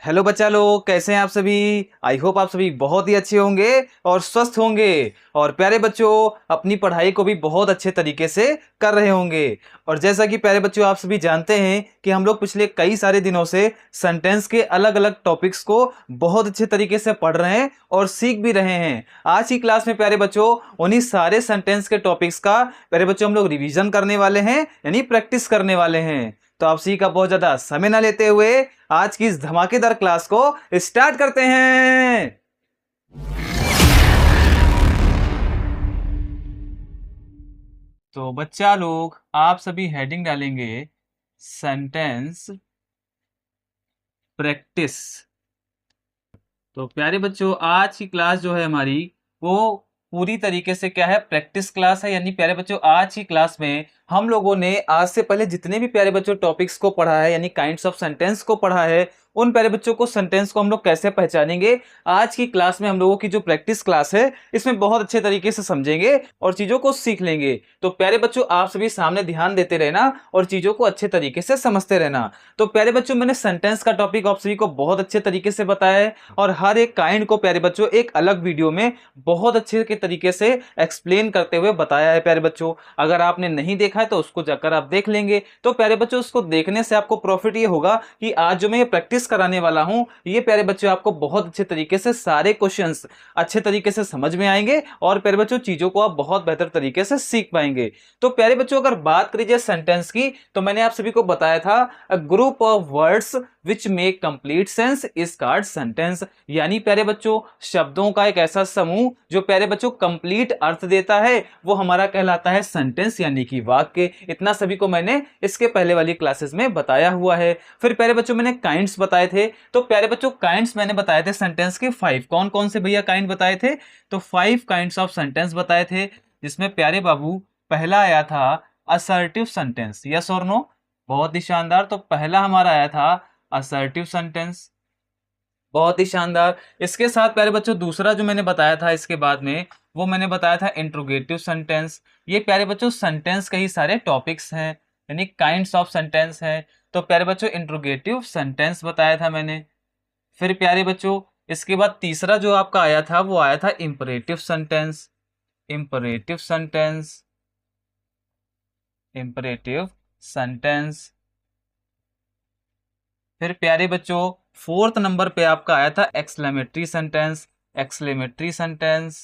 Hello बच्चा लोग, कैसे हैं आप सभी। आई होप आप सभी बहुत ही अच्छे होंगे और स्वस्थ होंगे। और प्यारे बच्चों, अपनी पढ़ाई को भी बहुत अच्छे तरीके से कर रहे होंगे। और जैसा कि प्यारे बच्चों आप सभी जानते हैं कि हम लोग पिछले कई सारे दिनों से सेंटेंस के अलग अलग टॉपिक्स को बहुत अच्छे तरीके से पढ़ रहे हैं और सीख भी रहे हैं। आज की क्लास में प्यारे बच्चों उन्हीं सारे सेंटेंस के टॉपिक्स का प्यारे बच्चों हम लोग रिवीजन करने वाले हैं, यानी प्रैक्टिस करने वाले हैं। तो आप सभी का बहुत ज्यादा समय ना लेते हुए आज की इस धमाकेदार क्लास को स्टार्ट करते हैं। तो बच्चा लोग आप सभी हेडिंग डालेंगे सेंटेंस प्रैक्टिस। तो प्यारे बच्चों आज की क्लास जो है हमारी वो पूरी तरीके से क्या है, प्रैक्टिस क्लास है। यानी प्यारे बच्चों आज की क्लास में हम लोगों ने आज से पहले जितने भी प्यारे बच्चों टॉपिक्स को पढ़ा है, यानी काइंड्स ऑफ सेंटेंस को पढ़ा है, उन प्यारे बच्चों को सेंटेंस को हम लोग कैसे पहचानेंगे, आज की क्लास में हम लोगों की जो प्रैक्टिस क्लास है इसमें बहुत अच्छे तरीके से समझेंगे और चीजों को सीख लेंगे। तो प्यारे बच्चों आप सभी सामने ध्यान देते रहना और चीजों को अच्छे तरीके से समझते रहना। तो प्यारे बच्चों मैंने सेंटेंस का टॉपिक आप सभी को बहुत अच्छे तरीके से बताया है और हर एक काइंड को प्यारे बच्चों एक अलग वीडियो में बहुत अच्छे के तरीके से एक्सप्लेन करते हुए बताया है। प्यारे बच्चों अगर आपने नहीं देखा है तो उसको जाकर आप देख लेंगे। तो प्यारे बच्चों उसको देखने से आपको प्रॉफिट ये होगा कि आज जो मैं ये प्रैक्टिस कराने वाला हूं ये प्यारे बच्चों आपको बहुत अच्छे तरीके से सारे क्वेश्चंस अच्छे तरीके से समझ में आएंगे और प्यारे बच्चों चीजों को आप बहुत बेहतर तरीके से सीख पाएंगे। तो प्यारे बच्चों अगर बात करिए सेंटेंस की तो मैंने आप सभी को बताया था a group of words which make complete sense is called sentence. यानी प्यारे बच्चों शब्दों का एक ऐसा समूह जो प्यारे बच्चों कंप्लीट अर्थ देता है वो हमारा कहलाता है सेंटेंस यानी कि वाक्य। इतना सभी को मैंने इसके पहले वाली क्लासेस में बताया हुआ है। फिर प्यारे बच्चों मैंने काइंड्स बताए थे। तो प्यारे बच्चों काइंड्स मैंने बताए थे सेंटेंस के 5। कौन कौन से भैया काइंड बताए थे? तो 5 काइंड्स ऑफ सेंटेंस बताए थे, जिसमें प्यारे बाबू पहला आया था असर्टिव सेंटेंस। यस और नो? बहुत ही शानदार। तो पहला हमारा आया था असर्टिव सेंटेंस, बहुत ही शानदार। इसके साथ प्यारे बच्चों दूसरा जो मैंने बताया था इसके बाद में वो मैंने बताया था इंट्रोगेटिव सेंटेंस। ये प्यारे बच्चों सेंटेंस के ही सारे टॉपिक्स हैं, यानी काइंड्स ऑफ सेंटेंस हैं। तो प्यारे बच्चों इंट्रोगेटिव सेंटेंस बताया था मैंने। फिर प्यारे बच्चों इसके बाद तीसरा जो आपका आया था वो आया था imperative sentence. Imperative sentence, imperative sentence. फिर प्यारे बच्चों फोर्थ नंबर पे आपका आया था एक्सक्लेमेटरी सेंटेंस। Exclamatory sentence.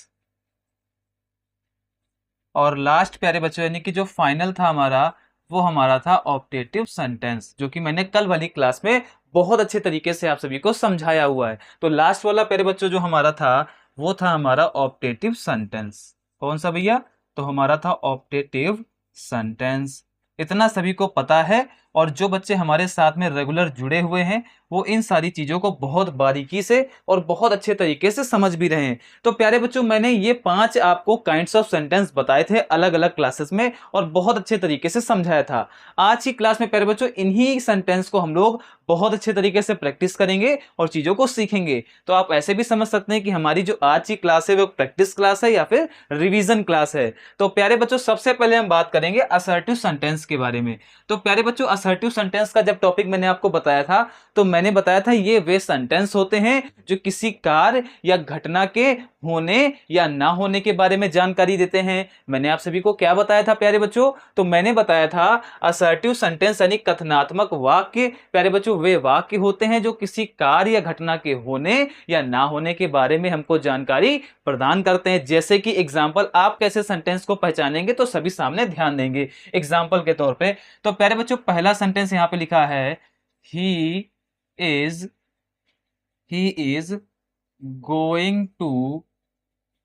और लास्ट प्यारे बच्चों यानी कि जो फाइनल था हमारा वो हमारा था ऑप्टेटिव सेंटेंस, जो कि मैंने कल वाली क्लास में बहुत अच्छे तरीके से आप सभी को समझाया हुआ है। तो लास्ट वाला प्यारे बच्चों जो हमारा था वो था हमारा ऑप्टेटिव सेंटेंस। कौन सा भैया? तो हमारा था ऑप्टेटिव सेंटेंस। इतना सभी को पता है और जो बच्चे हमारे साथ में रेगुलर जुड़े हुए हैं वो इन सारी चीजों को बहुत बारीकी से और बहुत अच्छे तरीके से समझ भी रहे हैं। तो प्यारे बच्चों मैंने ये 5 आपको काइंड्स ऑफ सेंटेंस बताए थे अलग अलग क्लासेस में और बहुत अच्छे तरीके से समझाया था। आज की क्लास में प्यारे बच्चों इन्हीं सेंटेंस को हम लोग बहुत अच्छे तरीके से प्रैक्टिस करेंगे और चीजों को सीखेंगे। तो आप ऐसे भी समझ सकते हैं कि हमारी जो आज की क्लास है वो प्रैक्टिस क्लास है या फिर रिवीजन क्लास है। तो प्यारे बच्चों सबसे पहले हम बात करेंगे असर्टिव सेंटेंस के बारे में। तो प्यारे बच्चों असर्टिव सेंटेंस का जब टॉपिक मैंने आपको बताया था तो मैंने बताया था ये वे सेंटेंस होते हैं जो किसी कार्य या घटना के होने या ना होने के बारे में जानकारी देते हैं। मैंने आप सभी को क्या बताया था प्यारे बच्चों? तो मैंने बताया था असर्टिव सेंटेंस यानी कथनात्मक वाक्य प्यारे बच्चों वे वाक्य होते हैं जो किसी कार्य या घटना के होने या ना होने के बारे में हमको जानकारी प्रदान करते हैं। जैसे कि एग्जाम्पल, आप कैसे सेंटेंस को पहचानेंगे तो सभी सामने ध्यान देंगे एग्जाम्पल के तौर पे। तो प्यारे बच्चों पहला सेंटेंस यहाँ पे लिखा है he is he is going to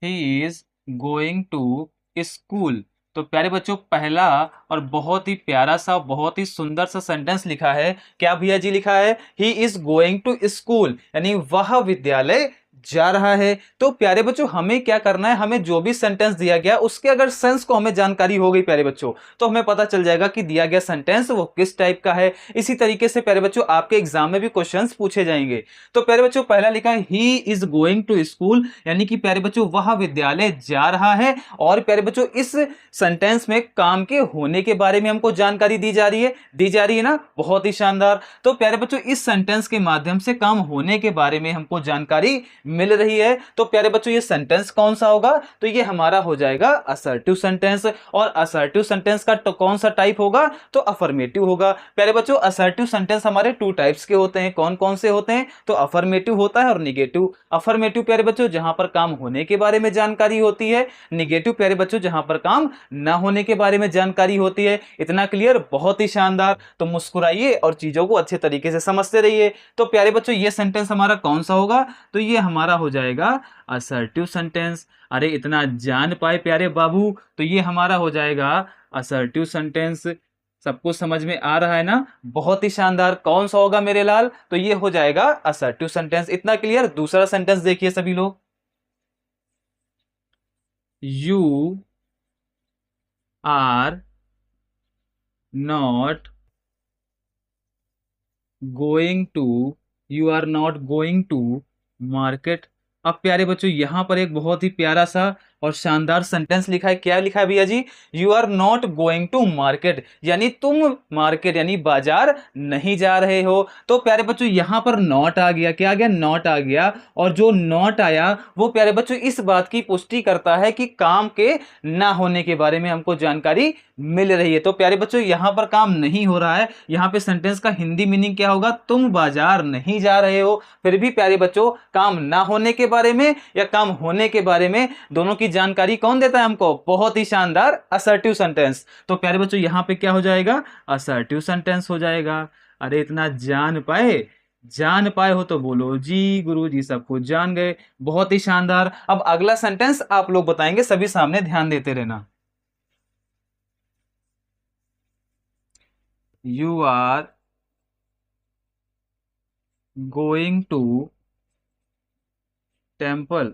he is going to school. तो प्यारे बच्चों पहला और बहुत ही प्यारा सा बहुत ही सुंदर सा सेंटेंस लिखा है। क्या भैया जी लिखा है? He is going to school, यानी वह विद्यालय जा रहा है। तो प्यारे बच्चों हमें क्या करना है, हमें जो भी सेंटेंस दिया गया उसके अगर सेंस को हमें जानकारी हो गई प्यारे बच्चों, तो हमें पता चल जाएगा कि दिया गया सेंटेंस वो किस टाइप का है। इसी तरीके से प्यारे बच्चों आपके एग्जाम में भी क्वेश्चंस पूछे जाएंगे। तो प्यारे बच्चों पहला लिखा है he is going to school, यानी कि प्यारे बच्चों वह विद्यालय जा रहा है। और प्यारे बच्चों इस सेंटेंस में काम के होने के बारे में हमको जानकारी दी जा रही है ना, बहुत ही शानदार। तो प्यारे बच्चों इस सेंटेंस के माध्यम से काम होने के बारे में हमको जानकारी मिल रही है। तो प्यारे बच्चों ये सेंटेंस कौन सा होगा, तो ये हमारा हो जाएगा असर्टिव सेंटेंस। और असर्टिव सेंटेंस का तो कौन सा टाइप होगा, तो अफर्मेटिव होगा। प्यारे बच्चों असर्टिव सेंटेंस हमारे टू टाइप्स के होते हैं, कौन कौन से होते हैं, तो अफर्मेटिव होता है और निगेटिव। अफर्मेटिव प्यारे बच्चों जहां पर काम होने के बारे में जानकारी होती है, निगेटिव प्यारे बच्चों जहां पर काम ना होने के बारे में जानकारी होती है। इतना क्लियर, बहुत ही शानदार। तो मुस्कुराइए और चीजों को अच्छे तरीके से समझते रहिए। तो प्यारे बच्चों ये सेंटेंस हमारा कौन सा होगा, तो ये हमारा हो जाएगा असर्टिव सेंटेंस। अरे इतना जान पाए प्यारे बाबू, तो ये हमारा हो जाएगा असर्टिव सेंटेंस। सबको समझ में आ रहा है ना, बहुत ही शानदार। कौन सा होगा मेरे लाल, तो ये हो जाएगा असर्टिव सेंटेंस। इतना क्लियर। दूसरा सेंटेंस देखिए सभी लोग, you are not going to, you are not going to market. अब प्यारे बच्चों यहां पर एक बहुत ही प्यारा सा और शानदार सेंटेंस लिखा है। क्या लिखा है भैया जी, you are not going to market, यानी तुम मार्केट यानी बाजार नहीं जा रहे हो। तो प्यारे बच्चों यहां पर नॉट आ गया, क्या आ गया, नॉट आ गया। और जो नॉट आया वो प्यारे बच्चों इस बात की पुष्टि करता है कि काम के ना होने के बारे में हमको जानकारी मिल रही है। तो प्यारे बच्चों यहां पर काम नहीं हो रहा है। यहां पे सेंटेंस का हिंदी मीनिंग क्या होगा, तुम बाजार नहीं जा रहे हो। फिर भी प्यारे बच्चों काम ना होने के बारे में या काम होने के बारे में दोनों की जानकारी कौन देता है हमको, बहुत ही शानदार असर्टिव सेंटेंस। तो प्यारे बच्चों यहां पे क्या हो जाएगा, असर्टिव सेंटेंस हो जाएगा। अरे इतना जान पाए हो तो बोलो जी गुरु जी सब कुछ जान गए। बहुत ही शानदार। अब अगला सेंटेंस आप लोग बताएंगे, सभी सामने ध्यान देते रहना। You are going to temple.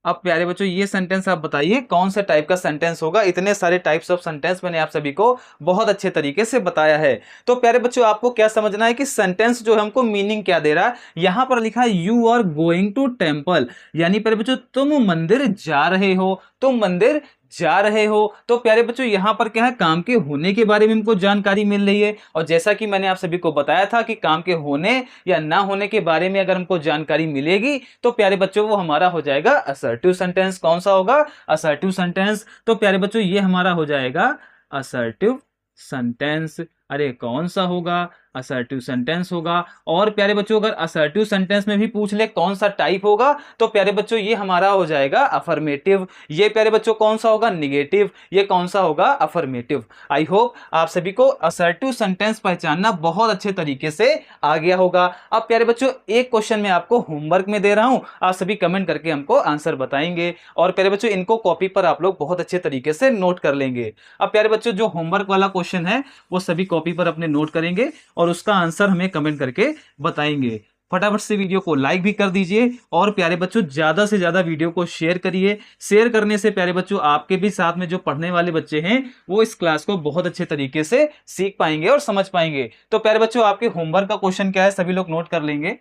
अब प्यारे बच्चों ये सेंटेंस आप बताइए कौन सा टाइप का सेंटेंस होगा। इतने सारे टाइप्स ऑफ सेंटेंस मैंने आप सभी को बहुत अच्छे तरीके से बताया है। तो प्यारे बच्चों आपको क्या समझना है कि सेंटेंस जो है हमको मीनिंग क्या दे रहा है। यहां पर लिखा है you are going to temple, यानी प्यारे बच्चों तुम मंदिर जा रहे हो, तुम मंदिर जा रहे हो। तो प्यारे बच्चों यहां पर क्या है, काम के होने के बारे में हमको जानकारी मिल रही है। और जैसा कि मैंने आप सभी को बताया था कि काम के होने या ना होने के बारे में अगर हमको जानकारी मिलेगी तो प्यारे बच्चों वो हमारा हो जाएगा असर्टिव सेंटेंस। कौन सा होगा, असर्टिव सेंटेंस। तो प्यारे बच्चों ये हमारा हो जाएगा असर्टिव सेंटेंस। अरे कौन सा होगा, असर्टिव सेंटेंस होगा। और प्यारे बच्चों अगर असर्टिव सेंटेंस में भी पूछ ले कौन सा टाइप होगा, तो प्यारे बच्चों ये हमारा हो जाएगा अफर्मेटिव। ये प्यारे बच्चों कौन सा होगा, निगेटिव। ये कौन सा होगा, अफर्मेटिव। आई होप आप सभी को असर्टिव सेंटेंस पहचानना बहुत अच्छे तरीके से आ गया होगा। अब प्यारे बच्चों एक क्वेश्चन मैं आपको होमवर्क में दे रहा हूं, आप सभी कमेंट करके हमको आंसर बताएंगे। और प्यारे बच्चों इनको कॉपी पर आप लोग बहुत अच्छे तरीके से नोट कर लेंगे। अब प्यारे बच्चों जो होमवर्क वाला क्वेश्चन है वो सभी कॉपी पर अपने नोट करेंगे और उसका आंसर हमें कमेंट करके बताएंगे। फटाफट से वीडियो को लाइक भी कर दीजिए और प्यारे बच्चों ज्यादा से ज्यादा वीडियो को शेयर करिए। शेयर करने से प्यारे बच्चों आपके भी साथ में जो पढ़ने वाले बच्चे हैं वो इस क्लास को बहुत अच्छे तरीके से सीख पाएंगे और समझ पाएंगे। तो प्यारे बच्चों आपके होमवर्क का क्वेश्चन क्या है, सभी लोग नोट कर लेंगे।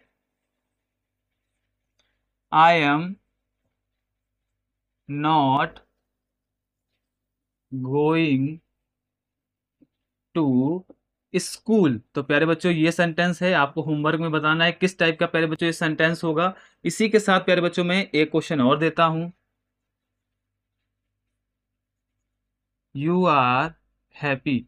I am not going to school. तो प्यारे बच्चों ये सेंटेंस है, आपको होमवर्क में बताना है किस टाइप का प्यारे बच्चों ये सेंटेंस होगा। इसी के साथ प्यारे बच्चों मैं एक क्वेश्चन और देता हूं, यू आर हैप्पी।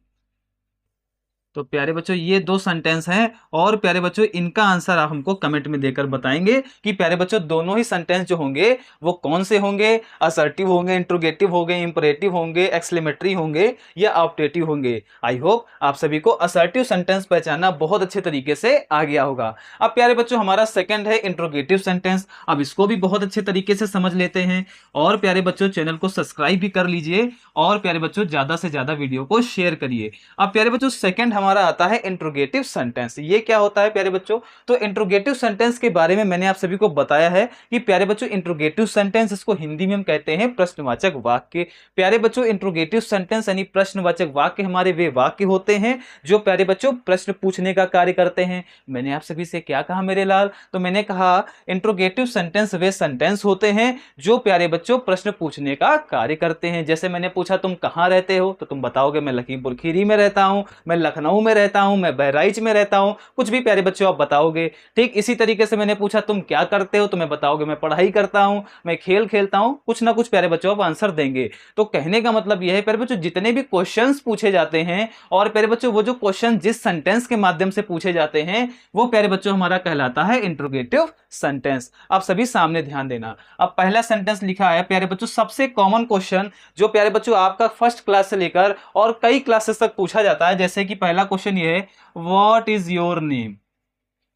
तो प्यारे बच्चों ये दो सेंटेंस हैं और प्यारे बच्चों इनका आंसर आप हमको कमेंट में देकर बताएंगे कि प्यारे बच्चों दोनों ही सेंटेंस जो होंगे वो कौन से होंगे, असर्टिव होंगे, इंट्रोगेटिव होंगे, इंपरेटिव होंगे, एक्सक्लेमेटरी होंगे या ऑप्टेटिव होंगे। आई होप आप सभी को असर्टिव सेंटेंस पहचानना बहुत अच्छे तरीके से आ गया होगा। अब प्यारे बच्चों हमारा सेकंड है इंट्रोगेटिव सेंटेंस। अब इसको भी बहुत अच्छे तरीके से समझ लेते हैं। और प्यारे बच्चों चैनल को सब्सक्राइब भी कर लीजिए और प्यारे बच्चों ज्यादा से ज्यादा वीडियो को शेयर करिए। अब प्यारे बच्चों सेकंड हमारा हमारा आता है इंट्रोगेटिव सेंटेंस। ये क्या होता है प्यारे बच्चों? तो इंट्रोगेटिव सेंटेंस के बारे में मैंने आप सभी को बताया है कि प्यारे बच्चों इंट्रोगेटिव सेंटेंस, इसको हिंदी में हम कहते हैं प्रश्नवाचक वाक्य। प्यारे बच्चों इंट्रोगेटिव सेंटेंस यानी प्रश्नवाचक वाक्य हमारे वे वाक्य होते हैं जो प्यारे बच्चों प्रश्न पूछने का कार्य करते हैं। मैंने आप सभी से क्या कहा मेरे लाल? तो मैंने कहा इंट्रोगेटिव सेंटेंस वे सेंटेंस होते हैं जो प्यारे बच्चों प्रश्न पूछने का कार्य करते हैं। जैसे मैंने पूछा तुम कहाँ रहते हो, तो तुम बताओगे मैं लखीमपुर खीरी में रहता हूं, मैं लखनऊ में रहता हूं, मैं बहराइच में रहता हूं, कुछ भी प्यारे बच्चों आप बताओगे। ठीक इसी तरीके से मैंने पूछा तुम क्या करते हो, तो मैं बताओगे मैं पढ़ाई करता हूं, मैं खेल खेलता हूं, कुछ ना कुछ प्यारे बच्चों आप आंसर देंगे। तो कहने का मतलब यह है प्यारे बच्चों जितने भी क्वेश्चंस पूछे जाते हैं और प्यारे बच्चों वो जो क्वेश्चन जिस सेंटेंस के माध्यम से पूछे जाते हैं वो प्यारे बच्चों हमारा कहलाता है इंट्रोगेटिव सेंटेंस। आप सभी सामने ध्यान देना। अब पहला सेंटेंस लिखा है प्यारे बच्चों, सबसे कॉमन क्वेश्चन जो प्यारे बच्चों आपका फर्स्ट क्लास से लेकर और कई क्लासेस तक पूछा जाता है। जैसे कि पहला क्वेश्चन ये है, व्हाट इज योर नेम।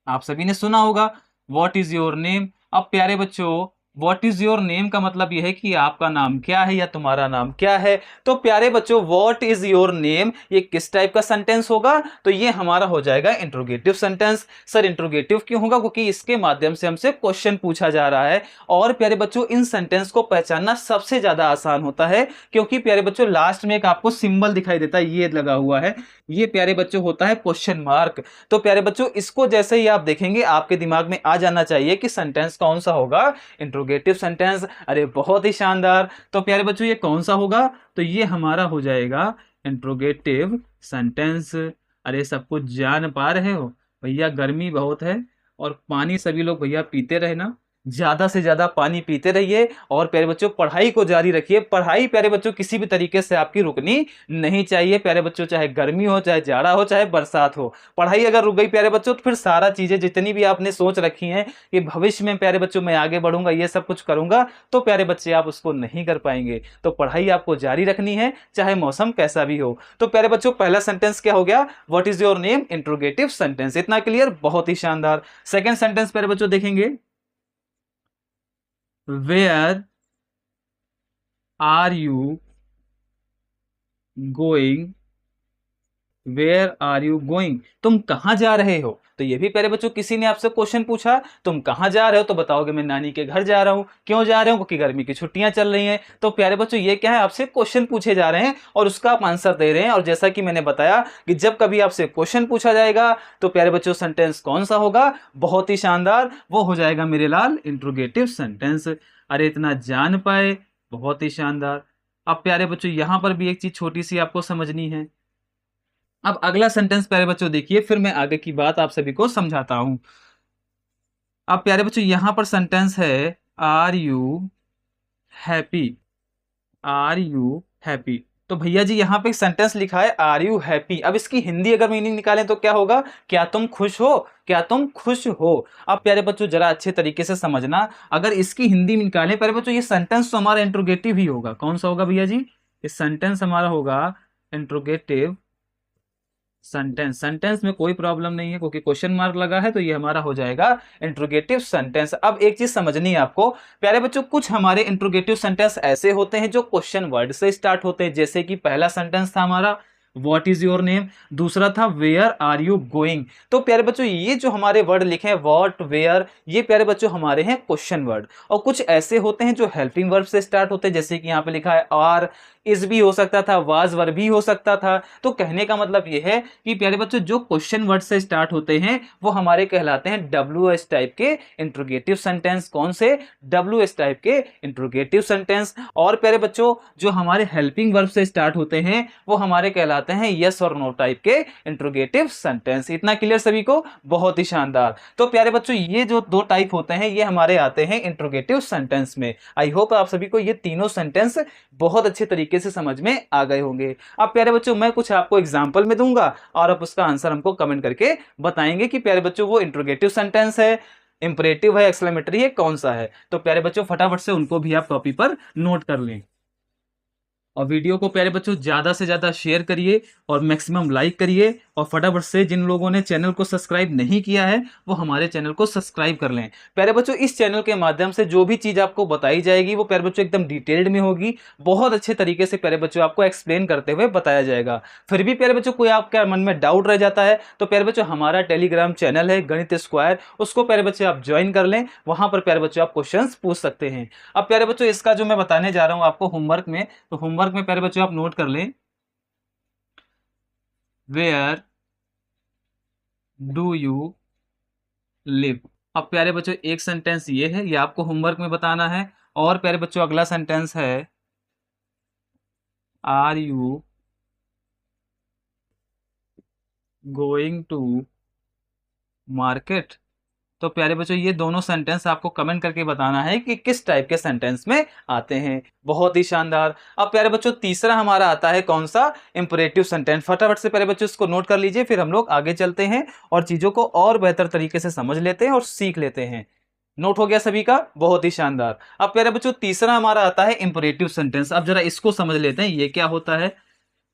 आप सभी ने सुना होगा व्हाट इज योर नेम। अब प्यारे बच्चों व्हाट इज योर नेम का मतलब यह है कि आपका नाम क्या है या तुम्हारा नाम क्या है। तो प्यारे बच्चों व्हाट इज योर नेम ये किस टाइप का सेंटेंस होगा? तो ये हमारा हो जाएगा इंट्रोगेटिव सेंटेंस। सर इंट्रोगेटिव क्यों होगा? क्योंकि इसके माध्यम से हमसे क्वेश्चन पूछा जा रहा है। और प्यारे बच्चों इन सेंटेंस को पहचानना सबसे ज्यादा आसान होता है क्योंकि प्यारे बच्चों लास्ट में एक आपको सिंबल दिखाई देता है, ये लगा हुआ है, ये प्यारे बच्चों होता है क्वेश्चन मार्क। तो प्यारे बच्चों इसको जैसे ही आप देखेंगे आपके दिमाग में आ जाना चाहिए कि सेंटेंस कौन सा होगा, इंट्रोगेटिव सेंटेंस। अरे बहुत ही शानदार। तो प्यारे बच्चों ये कौन सा होगा? तो ये हमारा हो जाएगा इंट्रोगेटिव सेंटेंस। अरे सब कुछ जान पा रहे हो भैया? गर्मी बहुत है और पानी सभी लोग भैया पीते रहना, ज्यादा से ज्यादा पानी पीते रहिए और प्यारे बच्चों पढ़ाई को जारी रखिए। पढ़ाई प्यारे बच्चों किसी भी तरीके से आपकी रुकनी नहीं चाहिए प्यारे बच्चों, चाहे गर्मी हो, चाहे जाड़ा हो, चाहे बरसात हो। पढ़ाई अगर रुक गई प्यारे बच्चों तो फिर सारा चीजें जितनी भी आपने सोच रखी हैं कि भविष्य में प्यारे बच्चों मैं आगे बढ़ूंगा, ये सब कुछ करूंगा, तो प्यारे बच्चे आप उसको नहीं कर पाएंगे। तो पढ़ाई आपको जारी रखनी है चाहे मौसम कैसा भी हो। तो प्यारे बच्चों पहला सेंटेंस क्या हो गया? What is your name, interrogative sentence. इतना क्लियर? बहुत ही शानदार। सेकेंड सेंटेंस प्यारे बच्चों देखेंगे, where are you going, where are you going, तुम कहां जा रहे हो। तो ये भी प्यारे बच्चों किसी ने आपसे क्वेश्चन पूछा तुम कहां जा रहे हो, तो बताओगे मैं नानी के घर जा रहा हूं। क्यों जा रहे हो? क्योंकि गर्मी की छुट्टियां चल रही हैं। तो प्यारे बच्चों ये क्या है, आपसे क्वेश्चन पूछे जा रहे हैं और उसका आप आंसर दे रहे हैं। और जैसा कि मैंने बताया कि जब कभी आपसे क्वेश्चन पूछा जाएगा तो प्यारे बच्चों सेंटेंस कौन सा होगा? बहुत ही शानदार, वो हो जाएगा मेरे लाल इंट्रोगेटिव सेंटेंस। अरे इतना जान पाए, बहुत ही शानदार। अब प्यारे बच्चों यहां पर भी एक चीज छोटी सी आपको समझनी है। अब अगला सेंटेंस प्यारे बच्चों देखिए, फिर मैं आगे की बात आप सभी को समझाता हूं। अब प्यारे बच्चों यहां पर सेंटेंस है, are you happy, are you happy. तो भैया जी यहाँ पे एक सेंटेंस लिखा है आर यू हैप्पी। अब इसकी हिंदी अगर मीनिंग निकालें तो क्या होगा? क्या तुम खुश हो? क्या तुम खुश हो? अब प्यारे बच्चों जरा अच्छे तरीके से समझना, अगर इसकी हिंदी निकालें प्यारे बच्चों ये सेंटेंस तो हमारा इंट्रोगेटिव ही होगा। कौन सा होगा भैया जी? इस सेंटेंस हमारा होगा इंट्रोगेटिव सेंटेंस। सेंटेंस में कोई प्रॉब्लम नहीं है क्योंकि क्वेश्चन मार्क लगा है, तो ये हमारा हो जाएगा इंट्रोगेटिव सेंटेंस। अब एक चीज समझनी है आपको प्यारे बच्चों, कुछ हमारे इंट्रोगेटिव सेंटेंस ऐसे होते हैं जो क्वेश्चन वर्ड से स्टार्ट होते हैं। जैसे कि पहला सेंटेंस था हमारा व्हाट इज योर नेम, दूसरा था वेयर आर यू गोइंग। तो प्यारे बच्चों ये जो हमारे वर्ड लिखे हैं व्हाट, वेयर, ये प्यारे बच्चों हमारे हैं क्वेश्चन वर्ड। और कुछ ऐसे होते हैं जो हेल्पिंग वर्ब से स्टार्ट होते हैं, जैसे कि यहाँ पे लिखा है आर, इज भी हो सकता था, वाज वर्ब भी हो सकता था। तो कहने का मतलब यह है कि प्यारे बच्चों जो क्वेश्चन वर्ड से स्टार्ट होते हैं वो हमारे कहलाते हैं WS टाइप के इंट्रोगेटिव सेंटेंस। कौन से? WS टाइप के इंट्रोगेटिव सेंटेंस। और प्यारे बच्चों जो हमारे हेल्पिंग वर्ब से स्टार्ट होते हैं वो हमारे कहलाते हैं यस और नो टाइप के इंट्रोगेटिव सेंटेंस। इतना क्लियर सभी को? बहुत ही शानदार। तो प्यारे बच्चों ये जो दो टाइप होते हैं ये हमारे आते हैं इंट्रोगेटिव सेंटेंस में। आई होप आप सभी को ये तीनों सेंटेंस बहुत अच्छे तरीके से समझ में आ गए होंगे। अब प्यारे बच्चों मैं कुछ आपको एग्जांपल में दूंगा और आप उसका आंसर हमको कमेंट करके बताएंगे कि प्यारे बच्चों वो इंट्रोगेटिव सेंटेंस है, इंपरेटिव है, एक्सक्लेमेटरी है, कौन सा है। तो प्यारे बच्चों फटाफट से उनको भी आप कॉपी पर नोट कर लें। और वीडियो को प्यारे बच्चों ज़्यादा से ज़्यादा शेयर करिए और मैक्सिमम लाइक करिए, और फटाफट से जिन लोगों ने चैनल को सब्सक्राइब नहीं किया है वो हमारे चैनल को सब्सक्राइब कर लें। प्यारे बच्चों इस चैनल के माध्यम से जो भी चीज़ आपको बताई जाएगी वो प्यारे बच्चों एकदम डिटेल्ड में होगी, बहुत अच्छे तरीके से प्यारे बच्चों आपको एक्सप्लेन करते हुए बताया जाएगा। फिर भी प्यारे बच्चों कोई आपके मन में डाउट रह जाता है तो प्यारे बच्चों हमारा टेलीग्राम चैनल है गणित स्क्वायर, उसको प्यारे बच्चों आप ज्वाइन कर लें, वहां पर प्यारे बच्चों आप क्वेश्चंस पूछ सकते हैं। अब प्यारे बच्चों इसका जो मैं बताने जा रहा हूं आपको होमवर्क में, तो होमवर्क में प्यारे बच्चों आप नोट कर लें, वेयर डू यू लिव। अब प्यारे बच्चों एक सेंटेंस ये है, ये आपको होमवर्क में बताना है। और प्यारे बच्चों अगला सेंटेंस है are you going to market. तो प्यारे बच्चों ये दोनों सेंटेंस आपको कमेंट करके बताना है कि किस टाइप के सेंटेंस में आते हैं। बहुत ही शानदार। अब प्यारे बच्चों तीसरा हमारा आता है कौन सा, इंपरेटिव सेंटेंस। फटाफट से प्यारे बच्चों इसको नोट कर लीजिए, फिर हम लोग आगे चलते हैं और चीजों को और बेहतर तरीके से समझ लेते हैं और सीख लेते हैं। नोट हो गया सभी का, बहुत ही शानदार। अब प्यारे बच्चों तीसरा हमारा आता है इंपरेटिव सेंटेंस। अब जरा इसको समझ लेते हैं ये क्या होता है।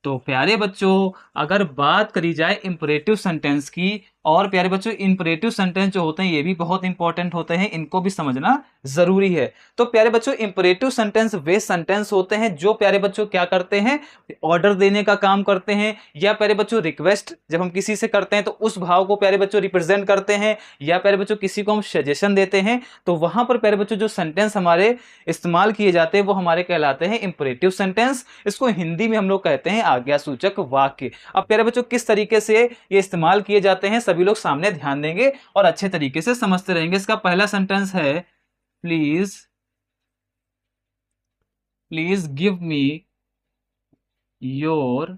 तो प्यारे बच्चों अगर बात करी जाए इंपरेटिव सेंटेंस की, और प्यारे बच्चों इंपरेटिव सेंटेंस जो होते हैं ये भी बहुत इंपॉर्टेंट होते हैं, इनको भी समझना जरूरी है। तो प्यारे बच्चों इंपरेटिव सेंटेंस वे सेंटेंस होते हैं जो प्यारे बच्चों क्या करते हैं, ऑर्डर देने का काम करते हैं, या प्यारे बच्चों रिक्वेस्ट जब हम किसी से करते हैं तो उस भाव को प्यारे बच्चों रिप्रेजेंट करते हैं, या प्यारे बच्चों किसी को हम सजेशन देते हैं, तो वहां पर प्यारे बच्चों जो सेंटेंस हमारे इस्तेमाल किए जाते हैं वो हमारे कहलाते हैं इंपरेटिव सेंटेंस। इसको हिंदी में हम लोग कहते हैं आज्ञासूचक वाक्य। अब प्यारे बच्चों किस तरीके से ये इस्तेमाल किए जाते हैं सभी लोग सामने ध्यान देंगे और अच्छे तरीके से समझते रहेंगे। इसका पहला सेंटेंस है please give me your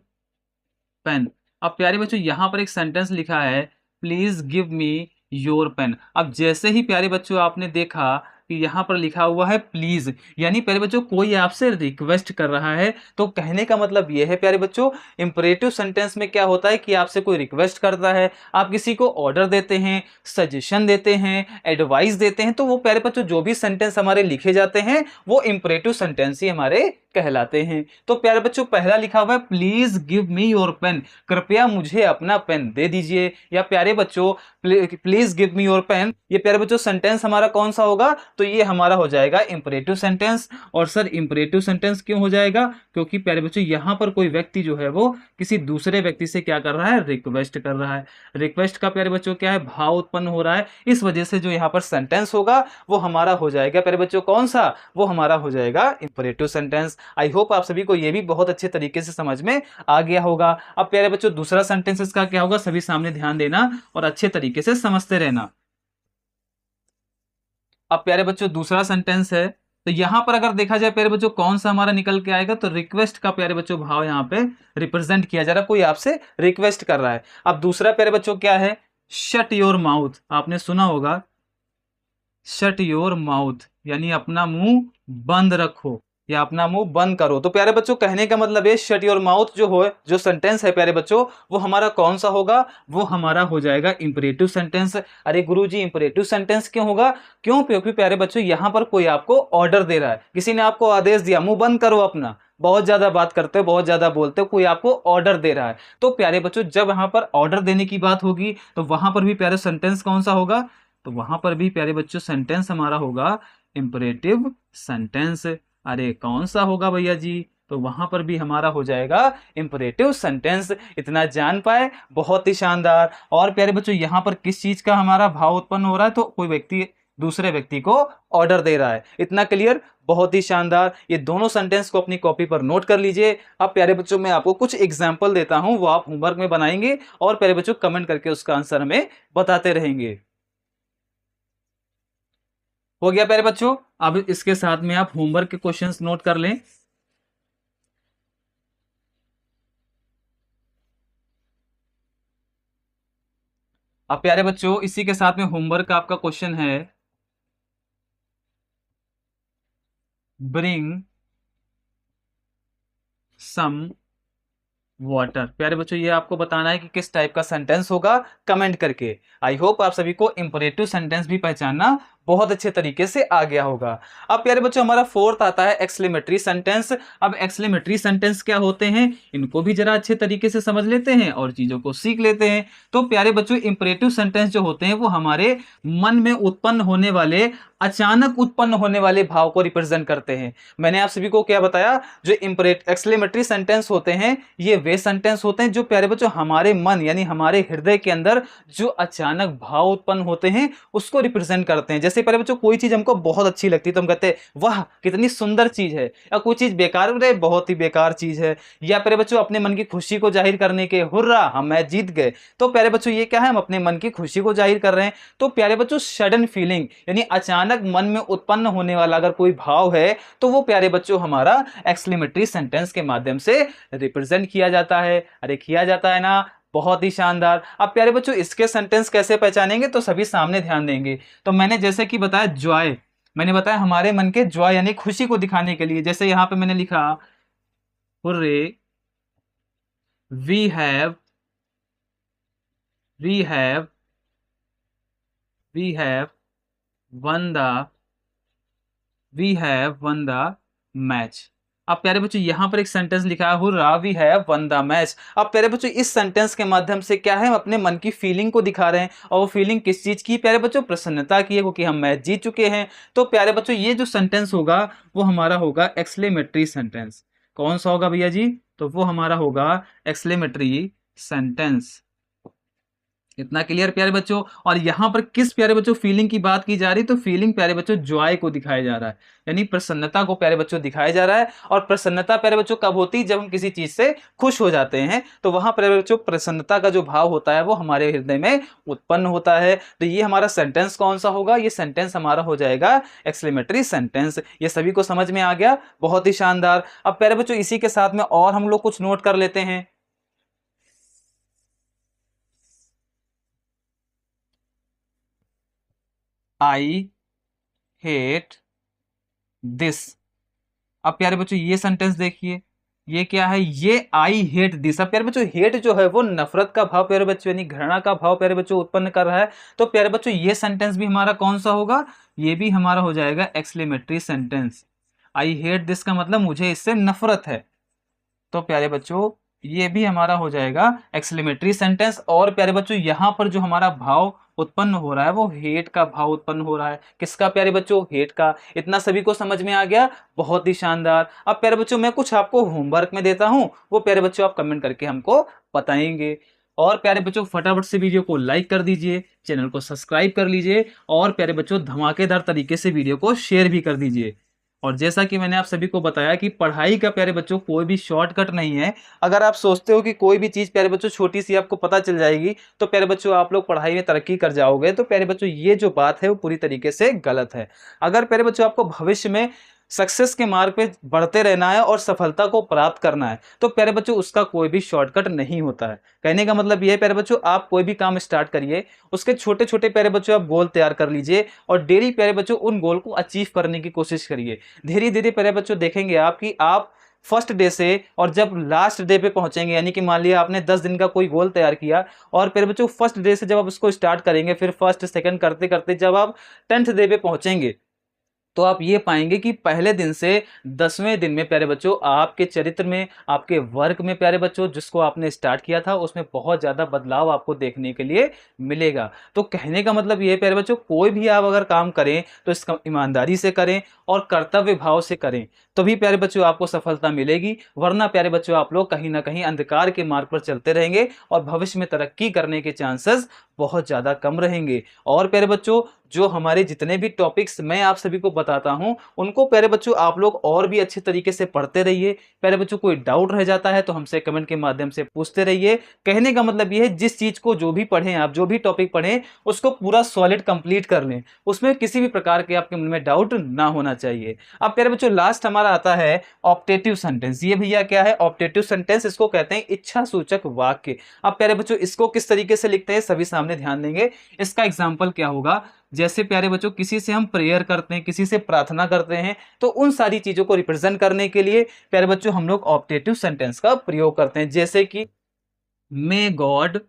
pen. अब प्यारे बच्चों यहां पर एक सेंटेंस लिखा है please give me your pen. अब जैसे ही प्यारे बच्चों आपने देखा कि यहां पर लिखा हुआ है प्लीज, यानी प्यारे बच्चों कोई आपसे रिक्वेस्ट कर रहा है। तो कहने का मतलब यह है प्यारे बच्चों इंपरेटिव सेंटेंस में क्या होता है कि आपसे कोई रिक्वेस्ट करता है, आप किसी को ऑर्डर देते हैं, सजेशन देते हैं, एडवाइस देते हैं, तो वो प्यारे बच्चों जो भी सेंटेंस हमारे लिखे जाते हैं वो इंपरेटिव सेंटेंस ही हमारे कहलाते हैं। तो प्यारे बच्चों पहला लिखा हुआ है please give me your pen, कृपया मुझे अपना पेन दे दीजिए, या प्यारे बच्चों please give me your pen, ये प्यारे बच्चों सेंटेंस हमारा कौन सा होगा, तो ये हमारा हो जाएगा इंपरेटिव सेंटेंस। और सर इंपरेटिव सेंटेंस क्यों हो जाएगा, क्योंकि प्यारे बच्चों यहां पर कोई व्यक्ति जो है वो किसी दूसरे व्यक्ति से क्या कर रहा है, रिक्वेस्ट कर रहा है। रिक्वेस्ट का प्यारे बच्चों क्या है, भाव उत्पन्न हो रहा है, इस वजह से जो यहाँ पर सेंटेंस होगा वो हमारा हो जाएगा प्यारे बच्चों कौन सा, वो हमारा हो जाएगा इंपरेटिव सेंटेंस। आई होप आप सभी को ये भी बहुत अच्छे तरीके से समझ में आ गया होगा। अब प्यारे बच्चों दूसरा सेंटेंस इसका क्या होगा, सभी सामने ध्यान देना और अच्छे तरीके से समझते रहना। अब प्यारे बच्चों दूसरा सेंटेंस है, तो यहां पर अगर देखा जाए प्यारे बच्चों कौन सा हमारा निकल के आएगा, तो रिक्वेस्ट का प्यारे बच्चों भाव यहां पे रिप्रेजेंट किया जा रहा है, कोई आपसे रिक्वेस्ट कर रहा है। अब दूसरा प्यारे बच्चों क्या है, शट योर माउथ, आपने सुना होगा शट योर माउथ, यानी अपना मुंह बंद रखो या अपना मुंह बंद करो। तो प्यारे बच्चों कहने का मतलब है शट योर माउथ जो हो, जो सेंटेंस है प्यारे बच्चों वो हमारा कौन सा होगा, वो हमारा हो जाएगा इंपरेटिव सेंटेंस। अरे गुरुजी इंपरेटिव सेंटेंस क्यों होगा, क्यों, क्योंकि प्यारे बच्चों यहां पर कोई आपको ऑर्डर दे रहा है, किसी ने आपको आदेश दिया मुंह बंद करो अपना, बहुत ज्यादा बात करते हो, बहुत ज्यादा बोलते हो, कोई आपको ऑर्डर दे रहा है। तो प्यारे बच्चों जब यहाँ पर ऑर्डर देने की बात होगी तो वहां पर भी प्यारे सेंटेंस कौन सा होगा, तो वहां पर भी प्यारे बच्चों सेंटेंस हमारा होगा इंपरेटिव सेंटेंस। अरे कौन सा होगा भैया जी, तो वहां पर भी हमारा हो जाएगा इंपरेटिव सेंटेंस। इतना जान पाए, बहुत ही शानदार। और प्यारे बच्चों यहां पर किस चीज का हमारा भाव उत्पन्न हो रहा है, तो कोई व्यक्ति दूसरे व्यक्ति को ऑर्डर दे रहा है। इतना क्लियर, बहुत ही शानदार। ये दोनों सेंटेंस को अपनी कॉपी पर नोट कर लीजिए। अब प्यारे बच्चों मैं आपको कुछ एग्जाम्पल देता हूं, वो आप होमवर्क में बनाएंगे और प्यारे बच्चों कमेंट करके उसका आंसर हमें बताते रहेंगे। हो गया प्यारे बच्चों, अब इसके साथ में आप होमवर्क के क्वेश्चंस नोट कर लें। अब प्यारे बच्चों इसी के साथ में होमवर्क का आपका क्वेश्चन है ब्रिंग सम वाटर। प्यारे बच्चों ये आपको बताना है कि किस टाइप का सेंटेंस होगा, कमेंट करके। आई होप आप सभी को इंपरेटिव सेंटेंस भी पहचानना बहुत अच्छे तरीके से आ गया होगा। अब प्यारे बच्चों हमारा फोर्थ आता है एक्सक्लेमेटरी सेंटेंस। अब एक्सक्लेमेटरी सेंटेंस क्या होते हैं, इनको भी जरा अच्छे तरीके से समझ लेते हैं और चीजों को सीख लेते हैं। तो प्यारे बच्चों इंपरेटिव सेंटेंस जो होते हैं वो हमारे मन में उत्पन्न होने वाले, अचानक उत्पन्न होने वाले भाव को रिप्रेजेंट करते हैं। मैंने आप सभी को क्या बताया, जो एक्सक्लेमेटरी सेंटेंस होते हैं ये वे सेंटेंस होते हैं जो प्यारे बच्चों हमारे मन यानी हमारे हृदय के अंदर जो अचानक भाव उत्पन्न होते हैं उसको रिप्रेजेंट करते हैं। जैसे प्यारे बच्चों कोई चीज हमको बहुत अच्छी लगती है तो हम कहते हैं वाह कितनी सुंदर चीज है, या कोई चीज बेकार है बहुत ही बेकार चीज है, या प्यारे बच्चों अपने मन की खुशी को जाहिर करने के हुर्रा हम मैच जीत गए। तो प्यारे बच्चों ये क्या है, हम अपने मन की खुशी को जाहिर कर रहे हैं। तो प्यारे बच्चों सडन फीलिंग यानी अचानक मन में उत्पन्न होने वाला अगर कोई भाव है तो वो प्यारे बच्चों हमारा एक्सक्लेमेटरी सेंटेंस के माध्यम से रिप्रेजेंट किया जाता है। अरे किया जाता है ना, बहुत ही शानदार। अब प्यारे बच्चों इसके सेंटेंस कैसे पहचानेंगे, तो सभी सामने ध्यान देंगे। तो मैंने जैसे कि बताया जॉय, मैंने बताया हमारे मन के जॉय यानी खुशी को दिखाने के लिए, जैसे यहां पे मैंने लिखा hurray we have we have we have won the we have won the match. अब प्यारे बच्चों यहां पर एक सेंटेंस लिखा है hurray we have won the match. अब प्यारे बच्चों इस सेंटेंस के माध्यम से क्या है, हम अपने मन की फीलिंग को दिखा रहे हैं। और वो फीलिंग किस चीज की, प्यारे बच्चों प्रसन्नता की है, क्योंकि हम मैच जीत चुके हैं। तो प्यारे बच्चों ये जो सेंटेंस होगा वो हमारा होगा एक्सक्लेमेटरी सेंटेंस। कौन सा होगा भैया जी, तो वो हमारा होगा एक्सक्लेमेटरी सेंटेंस। इतना क्लियर प्यारे बच्चों। और यहां पर किस प्यारे बच्चों फीलिंग की बात की जा रही, तो फीलिंग प्यारे बच्चों जॉय को दिखाया जा रहा है, यानी प्रसन्नता को प्यारे बच्चों दिखाया जा रहा है। और प्रसन्नता प्यारे बच्चों कब होती है, जब हम किसी चीज से खुश हो जाते हैं तो वहां प्यारे बच्चों प्रसन्नता का जो भाव होता है वो हमारे हृदय में उत्पन्न होता है। तो ये हमारा सेंटेंस कौन सा होगा, ये सेंटेंस हमारा हो जाएगा एक्सक्लेमेटरी सेंटेंस। ये सभी को समझ में आ गया, बहुत ही शानदार। अब प्यारे बच्चों इसी के साथ में और हम लोग कुछ नोट कर लेते हैं। I hate this. अब प्यारे बच्चों ये सेंटेंस देखिए, ये क्या है, ये आई हेट दिस। अब प्यारे बच्चों हेट जो है वो नफरत का भाव प्यारे बच्चों यानी घृणा का भाव प्यारे बच्चों उत्पन्न कर रहा है। तो प्यारे बच्चों ये सेंटेंस भी हमारा कौन सा होगा, ये भी हमारा हो जाएगा exclamatory sentence. I hate this का मतलब मुझे इससे नफरत है। तो प्यारे बच्चों ये भी हमारा हो जाएगा एक्सक्लेमेटरी सेंटेंस। और प्यारे बच्चों यहाँ पर जो हमारा भाव उत्पन्न हो रहा है वो हेट का भाव उत्पन्न हो रहा है। किसका प्यारे बच्चों, हेट का। इतना सभी को समझ में आ गया, बहुत ही शानदार। अब प्यारे बच्चों मैं कुछ आपको होमवर्क में देता हूं, वो प्यारे बच्चों आप कमेंट करके हमको बताएंगे। और प्यारे बच्चों फटाफट से वीडियो को लाइक कर दीजिए, चैनल को सब्सक्राइब कर लीजिए, और प्यारे बच्चों धमाकेदार तरीके से वीडियो को शेयर भी कर दीजिए। और जैसा कि मैंने आप सभी को बताया कि पढ़ाई का प्यारे बच्चों कोई भी शॉर्टकट नहीं है। अगर आप सोचते हो कि कोई भी चीज़ प्यारे बच्चों छोटी सी आपको पता चल जाएगी तो प्यारे बच्चों आप लोग पढ़ाई में तरक्की कर जाओगे, तो प्यारे बच्चों ये जो बात है वो पूरी तरीके से गलत है। अगर प्यारे बच्चों आपको भविष्य में सक्सेस के मार्ग पे बढ़ते रहना है और सफलता को प्राप्त करना है तो प्यारे बच्चों उसका कोई भी शॉर्टकट नहीं होता है। कहने का मतलब ये है प्यारे बच्चों, आप कोई भी काम स्टार्ट करिए, उसके छोटे छोटे प्यारे बच्चों आप गोल तैयार कर लीजिए और डेली प्यारे बच्चों उन गोल को अचीव करने की कोशिश करिए। धीरे धीरे प्यारे बच्चों देखेंगे आप कि आप फर्स्ट डे से और जब लास्ट डे पे पहुंचेंगे, यानी कि मान लिया आपने 10 दिन का कोई गोल तैयार किया और प्यारे बच्चों फर्स्ट डे से जब आप उसको स्टार्ट करेंगे, फिर फर्स्ट सेकंड करते करते जब आप 10th डे पे पहुंचेंगे तो आप ये पाएंगे कि पहले दिन से 10वें दिन में प्यारे बच्चों आपके चरित्र में, आपके वर्क में प्यारे बच्चों जिसको आपने स्टार्ट किया था उसमें बहुत ज़्यादा बदलाव आपको देखने के लिए मिलेगा। तो कहने का मतलब ये प्यारे बच्चों, कोई भी आप अगर काम करें तो इसका ईमानदारी से करें और कर्तव्य भाव से करें, तभी प्यारे बच्चों आपको सफलता मिलेगी। वरना प्यारे बच्चों आप लोग कहीं ना कहीं अंधकार के मार्ग पर चलते रहेंगे और भविष्य में तरक्की करने के चांसेस बहुत ज़्यादा कम रहेंगे। और प्यारे बच्चों जो हमारे जितने भी टॉपिक्स मैं आप सभी को बताता हूं उनको प्यारे बच्चों आप लोग और भी अच्छे तरीके से पढ़ते रहिए। प्यारे बच्चों कोई डाउट रह जाता है तो हमसे कमेंट के माध्यम से पूछते रहिए। कहने का मतलब ये है जिस चीज को जो भी पढ़ें आप, जो भी टॉपिक पढ़ें उसको पूरा सॉलिड कंप्लीट कर लें, उसमें किसी भी प्रकार के आपके मन में डाउट ना होना चाहिए। अब प्यारे बच्चों लास्ट हमारा आता है ऑप्टेटिव सेंटेंस। ये भैया क्या है ऑप्टेटिव सेंटेंस, इसको कहते हैं इच्छा सूचक वाक्य। अब प्यारे बच्चों इसको किस तरीके से लिखते हैं सभी सामने ध्यान देंगे। इसका एग्जाम्पल क्या होगा, जैसे प्यारे बच्चों किसी से हम प्रेयर करते हैं, किसी से प्रार्थना करते हैं, तो उन सारी चीजों को रिप्रेजेंट करने के लिए प्यारे बच्चों हम लोग ऑप्टेटिव सेंटेंस का प्रयोग करते हैं। जैसे कि may God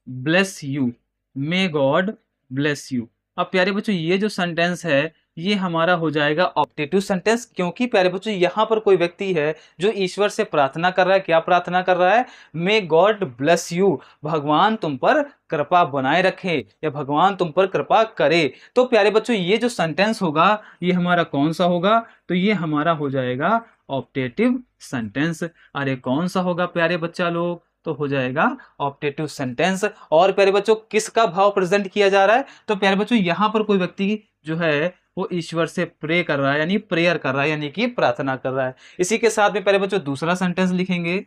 bless you, may God bless you. अब प्यारे बच्चों ये जो सेंटेंस है ये हमारा हो जाएगा ऑप्टेटिव सेंटेंस, क्योंकि प्यारे बच्चों यहाँ पर कोई व्यक्ति है जो ईश्वर से प्रार्थना कर रहा है। क्या प्रार्थना कर रहा है? मे गॉड ब्लेस यू, भगवान तुम पर कृपा बनाए रखे या भगवान तुम पर कृपा करे। तो प्यारे बच्चों ये जो सेंटेंस होगा ये हमारा कौन सा होगा? तो ये हमारा हो जाएगा ऑप्टेटिव सेंटेंस। अरे कौन सा होगा प्यारे बच्चा लोग? तो हो जाएगा ऑप्टेटिव सेंटेंस। और प्यारे बच्चों किसका भाव प्रेजेंट किया जा रहा है? तो प्यारे बच्चों यहाँ पर कोई व्यक्ति जो है वो ईश्वर से प्रे कर रहा है, यानी प्रेयर कर रहा है, यानी कि प्रार्थना कर रहा है। इसी के साथ में प्यारे बच्चों दूसरा सेंटेंस लिखेंगे,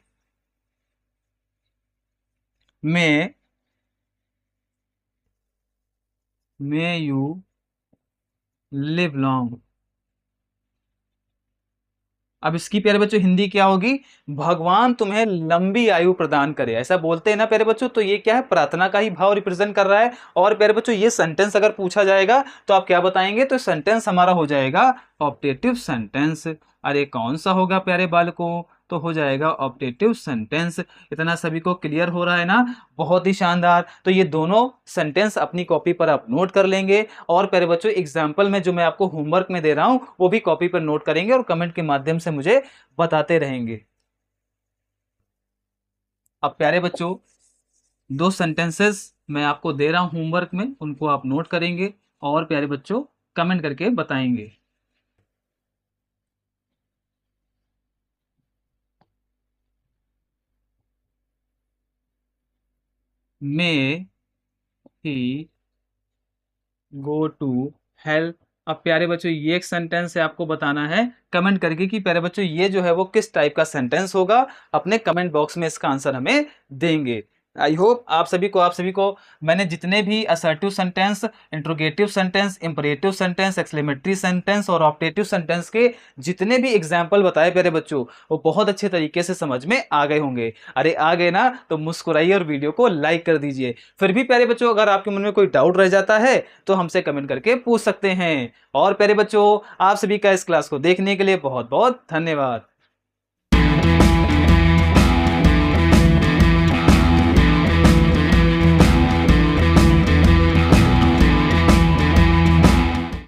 मे यू लिव लॉन्ग। अब इसकी प्यारे बच्चों हिंदी क्या होगी? भगवान तुम्हें लंबी आयु प्रदान करे, ऐसा बोलते हैं ना प्यारे बच्चों। तो ये क्या है? प्रार्थना का ही भाव रिप्रेजेंट कर रहा है। और प्यारे बच्चों ये सेंटेंस अगर पूछा जाएगा तो आप क्या बताएंगे? तो सेंटेंस हमारा हो जाएगा ऑप्टेटिव सेंटेंस। अरे कौन सा होगा प्यारे बालकों? तो हो जाएगा ऑप्टेटिव सेंटेंस। इतना सभी को क्लियर हो रहा है ना? बहुत ही शानदार। तो ये दोनों सेंटेंस अपनी कॉपी पर आप नोट कर लेंगे। और प्यारे बच्चों एग्जाम्पल में जो मैं आपको होमवर्क में दे रहा हूं वो भी कॉपी पर नोट करेंगे और कमेंट के माध्यम से मुझे बताते रहेंगे। अब प्यारे बच्चों दो सेंटेंसेस मैं आपको दे रहा हूं होमवर्क में, उनको आप नोट करेंगे और प्यारे बच्चों कमेंट करके बताएंगे। मे ही गो टू हेल। अब प्यारे बच्चों ये एक सेंटेंस है, आपको बताना है कमेंट करके कि प्यारे बच्चों ये जो है वो किस टाइप का सेंटेंस होगा। अपने कमेंट बॉक्स में इसका आंसर हमें देंगे। आई होप आप सभी को मैंने जितने भी assertive sentence, interrogative sentence, imperative sentence, exclamatory sentence और ऑप्टेटिव सेंटेंस के जितने भी एग्जाम्पल बताए प्यारे बच्चों वो बहुत अच्छे तरीके से समझ में आ गए होंगे। अरे आ गए ना? तो मुस्कुराइए और वीडियो को लाइक कर दीजिए। फिर भी प्यारे बच्चों अगर आपके मन में कोई डाउट रह जाता है तो हमसे कमेंट करके पूछ सकते हैं। और प्यारे बच्चों आप सभी का इस क्लास को देखने के लिए बहुत बहुत धन्यवाद।